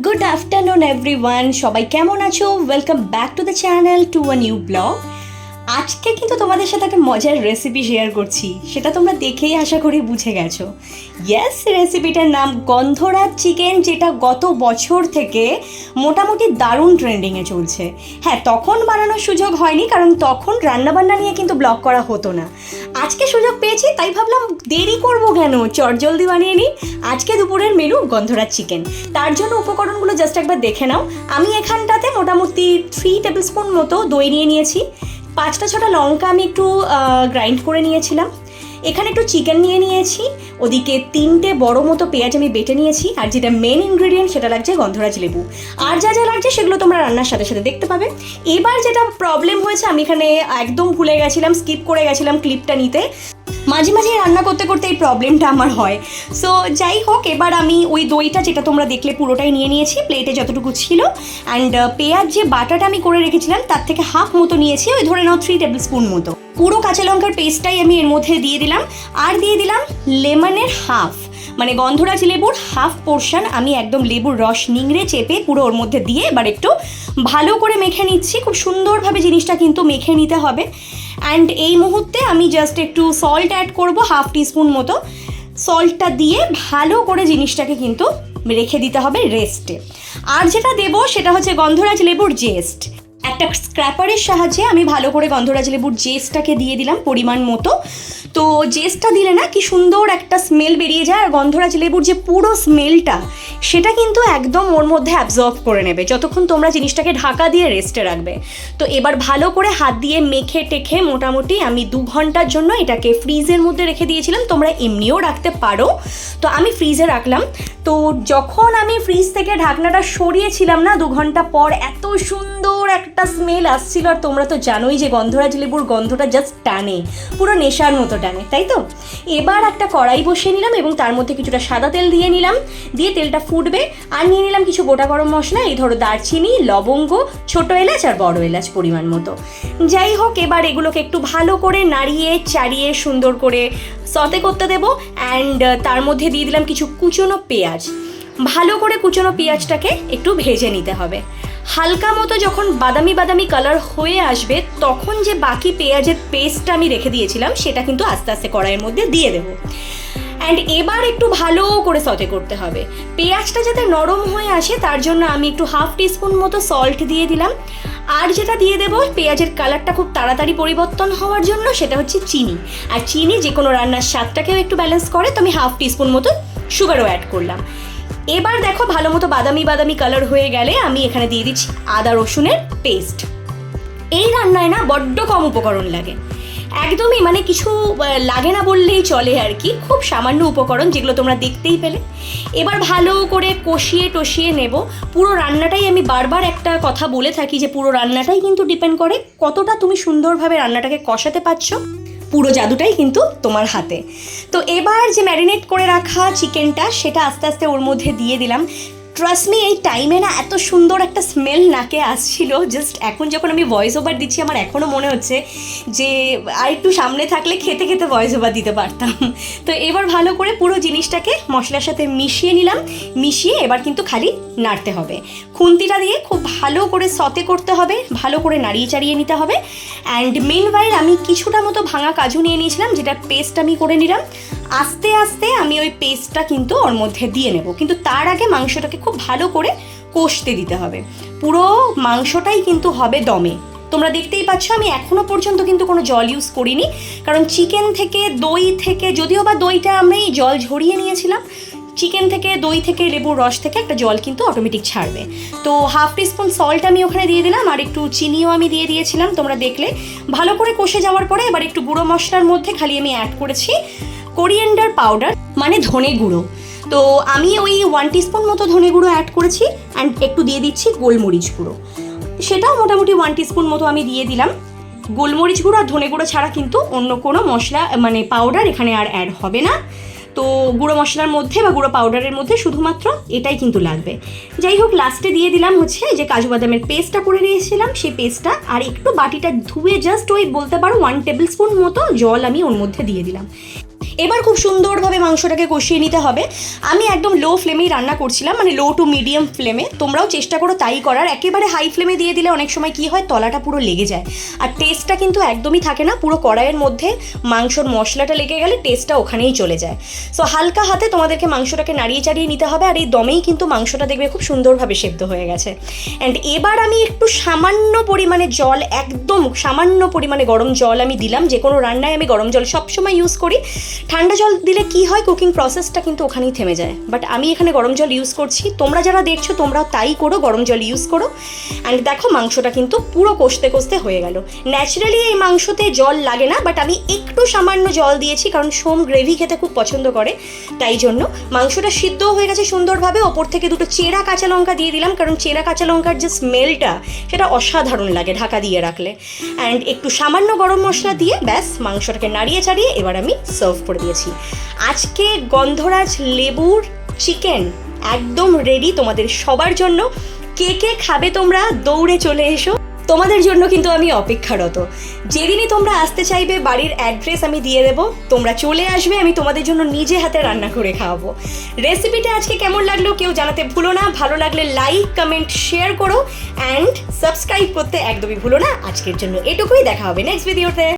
Good afternoon everyone, সবাই কেমন আছো? Welcome back to the channel to a new blog. আজকে কিন্তু তোমাদের সাথে একটা মজার রেসিপি শেয়ার করছি, সেটা তোমরা দেখেই আশা করি বুঝে গেছো। ইয়েস, রেসিপিটার নাম গন্ধরাজ চিকেন, যেটা গত বছর থেকে মোটামুটি দারুণ ট্রেন্ডিংয়ে চলছে। হ্যাঁ, তখন বানানোর সুযোগ হয়নি, কারণ তখন রান্নাবান্না নিয়ে কিন্তু ব্লগ করা হতো না। আজকে সুযোগ পেয়েছি, তাই ভাবলাম দেরি করবো কেন, চটজলদি বানিয়ে নিই। আজকে দুপুরের মেনু গন্ধরাজ চিকেন। তার জন্য উপকরণগুলো জাস্ট একবার দেখে নাও। আমি এখানটাতে মোটামুটি 3 টেবিল স্পুন মতো দই নিয়ে নিয়েছি। 5টা-6টা লঙ্কা আমি একটু গ্রাইন্ড করে নিয়েছিলাম। এখানে একটু চিকেন নিয়ে নিয়েছি। ওদিকে 3টে বড় মতো পেঁয়াজ আমি বেটে নিয়েছি। আর যেটা মেন ইনগ্রেডিয়েন্ট সেটা লাগছে গন্ধরাজ লেবু। আর যা যা লাগছে সেগুলো তোমরা রান্নার সাথে সাথে দেখতে পাবে। এবার যেটা প্রবলেম হয়েছে, আমি এখানে একদম ভুলে গেছিলাম, স্কিপ করে গেছিলাম ক্লিপটা নিতে। মাঝে মাঝে রান্না করতে করতে এই প্রবলেমটা আমার হয়। সো যাই হোক, এবার আমি ওই দইটা, যেটা তোমরা দেখলে, পুরোটাই নিয়ে নিয়েছি প্লেটে যতটুকু ছিল। অ্যান্ড পেঁয়াজ যে বাটাটা আমি করে রেখেছিলাম তার থেকে হাফ মতো নিয়েছি, ওই ধরে নাও 3 টেবিল স্পুন মতো। পুরো কাঁচা লঙ্কার পেস্টটাই আমি এর মধ্যে দিয়ে দিলাম। আর দিয়ে দিলাম লেমনের হাফ, মানে গন্ধরাজ লেবুর হাফ পোর্শন আমি একদম লেবুর রস নিংড়ে চেপে পুরো ওর মধ্যে দিয়ে এবার একটু ভালো করে মেখে নিচ্ছি। খুব সুন্দরভাবে জিনিসটা কিন্তু মেখে নিতে হবে। অ্যান্ড এই মুহূর্তে আমি জাস্ট একটু সল্ট অ্যাড করব, হাফ টিস্পুন মতো। সল্টটা দিয়ে ভালো করে জিনিসটাকে কিন্তু রেখে দিতে হবে রেস্টে। আর যেটা দেবো সেটা হচ্ছে গন্ধরাজ লেবুর জেস্ট। একটা স্ক্র্যাপারের সাহায্যে আমি ভালো করে গন্ধরাজ লেবুর জেস্টটাকে দিয়ে দিলাম পরিমাণ মতো। তো জেস্টটা দিলে না কি সুন্দর একটা স্মেল বেরিয়ে যায়, আর গন্ধরাজ লেবুর যে পুরো স্মেলটা সেটা কিন্তু একদম ওর মধ্যে অ্যাবজর্ব করে নেবে যতক্ষণ তোমরা জিনিসটাকে ঢাকা দিয়ে রেস্টে রাখবে। তো এবার ভালো করে হাত দিয়ে মেখে টেখে মোটামুটি আমি 2 ঘন্টার জন্য এটাকে ফ্রিজের মধ্যে রেখে দিয়েছিলাম। তোমরা এমনিও রাখতে পারো, তো আমি ফ্রিজে রাখলাম। তো যখন আমি ফ্রিজ থেকে ঢাকনাটা সরিয়েছিলাম না 2 ঘন্টা পর, এত সুন্দর একটা স্মেল আসছিল। আর তোমরা তো জানোই যে গন্ধরাজ লেবুর গন্ধটা জাস্ট টানে, পুরো নেশার মতো টানে, তাই তো? এবার একটা কড়াই বসিয়ে নিলাম এবং তার মধ্যে কিছুটা সাদা তেল দিয়ে নিলাম। দিয়ে তেলটা ফুটবে আর নিয়ে নিলাম কিছু গোটা গরম মশলা, এই ধরো দারচিনি, লবঙ্গ, ছোট এলাচ আর বড় এলাচ পরিমাণ মতো। যাই হোক, এবার এগুলোকে একটু ভালো করে নাড়িয়ে চাড়িয়ে সুন্দর করে সতে করতে দেবো। অ্যান্ড তার মধ্যে দিয়ে দিলাম কিছু কুচনো পেঁয়াজ। ভালো করে কুচনো পেঁয়াজটাকে একটু ভেজে নিতে হবে। হালকা মতো যখন বাদামি বাদামি কালার হয়ে আসবে, তখন যে বাকি পেঁয়াজের পেস্টটা আমি রেখে দিয়েছিলাম সেটা কিন্তু আস্তে আস্তে কড়াইয়ের মধ্যে দিয়ে দেবো। অ্যান্ড এবার একটু ভালো করে সতে করতে হবে। পেঁয়াজটা যাতে নরম হয়ে আসে তার জন্য আমি একটু হাফ টিস্পুন মতো সল্ট দিয়ে দিলাম। আর যেটা দিয়ে দেবো পেঁয়াজের কালারটা খুব তাড়াতাড়ি পরিবর্তন হওয়ার জন্য, সেটা হচ্ছে চিনি। আর চিনি যে কোনো রান্নার স্বাদটাকেও একটু ব্যালেন্স করে, তো আমি হাফ টিস্পুন মতো সুগারও অ্যাড করলাম। এবার দেখো ভালো মতো বাদামি বাদামি কালার হয়ে গেলে আমি এখানে দিয়ে দিচ্ছি আদা রসুনের পেস্ট। এই রান্নায় না বড্ড কম উপকরণ লাগে, একদমই মানে কিছু লাগে না বললেই চলে আর কি। খুব সামান্য উপকরণ, যেগুলো তোমরা দেখতেই পেলে। এবার ভালো করে কষিয়ে টষিয়ে নেব। পুরো রান্নাটাই, আমি বারবার একটা কথা বলে থাকি যে পুরো রান্নাটাই কিন্তু ডিপেন্ড করে কতটা তুমি সুন্দরভাবে রান্নাটাকে কষাতে পারছো। পুরো জাদুটাই কিন্তু তোমার হাতে। তো এবার যে ম্যারিনেট করে রাখা চিকেনটা সেটা আস্তে আস্তে ওর মধ্যে দিয়ে দিলাম। ট্রাস্ট মি, এই টাইমে না এত সুন্দর একটা স্মেল নাকে আসছিল, জাস্ট এখন যখন আমি ভয়েস ওভার দিচ্ছি আমার এখনও মনে হচ্ছে যে আর একটু সামনে থাকলে খেতে খেতে ভয়েস ওভার দিতে পারতাম। তো এবার ভালো করে পুরো জিনিসটাকে মশলার সাথে মিশিয়ে নিলাম। মিশিয়ে এবার কিন্তু খালি নাড়তে হবে, খুন্তিটা দিয়ে খুব ভালো করে সতে করতে হবে, ভালো করে নাড়িয়ে চাড়িয়ে নিতে হবে। অ্যান্ড মেনওয়াইল আমি কিছুটা মতো ভাঙা কাজু নিয়ে নিয়েছিলাম, যেটা পেস্ট আমি করে নিলাম। আস্তে আস্তে আমি ওই পেস্টটা কিন্তু ওর মধ্যে দিয়ে নেব, কিন্তু তার আগে মাংসটাকে খুব ভালো করে কষতে দিতে হবে। পুরো মাংসটাই কিন্তু হবে দমে। তোমরা দেখতেই পাচ্ছ আমি এখনও পর্যন্ত কিন্তু কোনো জল ইউজ করিনি, কারণ চিকেন থেকে দই থেকে, যদিও বা দইটা আমি জল ঝরিয়ে নিয়েছিলাম, চিকেন থেকে দই থেকে লেবুর রস থেকে একটা জল কিন্তু অটোমেটিক ছাড়বে। তো হাফ টিস্পুন সল্ট আমি ওখানে দিয়ে দিলাম, আর একটু চিনিও আমি দিয়ে দিয়েছিলাম, তোমরা দেখলে। ভালো করে কষে যাওয়ার পরে এবার একটু গুঁড়ো মশলার মধ্যে খালি আমি অ্যাড করেছি কোরিয়েন্ডার পাউডার, মানে ধনে গুঁড়ো। তো আমি ওই 1 টিস্পুন মতো ধনে গুঁড়ো অ্যাড করেছি। অ্যান্ড একটু দিয়ে দিচ্ছি গোলমরিচ গুঁড়ো, সেটাও মোটামুটি 1 টিস্পুন মতো আমি দিয়ে দিলাম। গোলমরিচ গুঁড়ো আর ধনে গুঁড়ো ছাড়া কিন্তু অন্য কোনো মশলা মানে পাউডার এখানে আর অ্যাড হবে না। তো গুঁড়ো মশলার মধ্যে বা গুঁড়ো পাউডারের মধ্যে শুধুমাত্র এটাই কিন্তু লাগবে। যাই হোক, লাস্টে দিয়ে দিলাম হচ্ছে যে কাজু বাদামের পেস্টটা করে নিয়েছিলাম সেই পেস্টটা, আর একটু বাটিটা ধুয়ে জাস্ট ওই বলতে পারো 1 টেবিল স্পুন মতো জল আমি ওর মধ্যে দিয়ে দিলাম। এবার খুব সুন্দরভাবে মাংসটাকে কষিয়ে নিতে হবে। আমি একদম লো ফ্লেমেই রান্না করছিলাম, মানে লো টু মিডিয়াম ফ্লেমে। তোমরাও চেষ্টা করো তাই করার। একেবারে হাই ফ্লেমে দিয়ে দিলে অনেক সময় কি হয়, তলাটা পুরো লেগে যায়, আর টেস্টটা কিন্তু একদমই থাকে না। পুরো কড়াইয়ের মধ্যে মাংসর মশলাটা লেগে গেলে টেস্টটা ওখানেই চলে যায়। সো হালকা হাতে তোমাদেরকে মাংসটাকে নাড়িয়ে চাড়িয়ে নিতে হবে, আর এই দমেই কিন্তু মাংসটা দেখবে খুব সুন্দরভাবে সেদ্ধ হয়ে গেছে। অ্যান্ড এবার আমি একটু সামান্য পরিমাণে জল, একদম সামান্য পরিমাণে গরম জল আমি দিলাম। যে কোনো রান্নায় আমি গরম জল সবসময় ইউজ করি। ঠান্ডা জল দিলে কি হয়, কুকিং প্রসেসটা কিন্তু ওখানেই থেমে যায়, বাট আমি এখানে গরম জল ইউজ করছি। তোমরা যারা দেখছো তোমরাও তাই করো, গরম জল ইউজ করো। অ্যান্ড দেখো মাংসটা কিন্তু পুরো কষতে কষতে হয়ে গেল। ন্যাচারালি এই মাংসতে জল লাগে না, বাট আমি একটু সামান্য জল দিয়েছি, কারণ সোম গ্রেভি খেতে খুব পছন্দ করে, তাই জন্য। মাংসটা সিদ্ধও হয়ে গেছে সুন্দরভাবে। ওপর থেকে দুটো চেরা কাঁচা লঙ্কা দিয়ে দিলাম, কারণ চেরা কাঁচা লঙ্কার যে স্মেলটা সেটা অসাধারণ লাগে ঢাকা দিয়ে রাখলে। অ্যান্ড একটু সামান্য গরম মশলা দিয়ে ব্যাস মাংসটাকে নাড়িয়ে চাড়িয়ে এবার আমি সার্ভ করে দিয়েছি। আজকে গন্ধরাজ লেবুর চিকেন একদম রেডি তোমাদের সবার জন্য। কে কে খাবে তোমরা দৌড়ে চলে এসো, তোমাদের জন্য কিন্তু আমি অপেক্ষারত। যেদিনই তোমরা আসতে চাইবে বাড়ির অ্যাড্রেস আমি দিয়ে দেবো, তোমরা চলে আসবে, আমি তোমাদের জন্য নিজে হাতে রান্না করে খাওয়াবো। রেসিপিটা আজকে কেমন লাগলো কেউ জানাতে ভুলো না। ভালো লাগলে লাইক কমেন্ট শেয়ার করো, অ্যান্ড সাবস্ক্রাইব করতে একদমই ভুলো না। আজকের জন্য এটুকুই, দেখা হবে নেক্সট ভিডিওতে।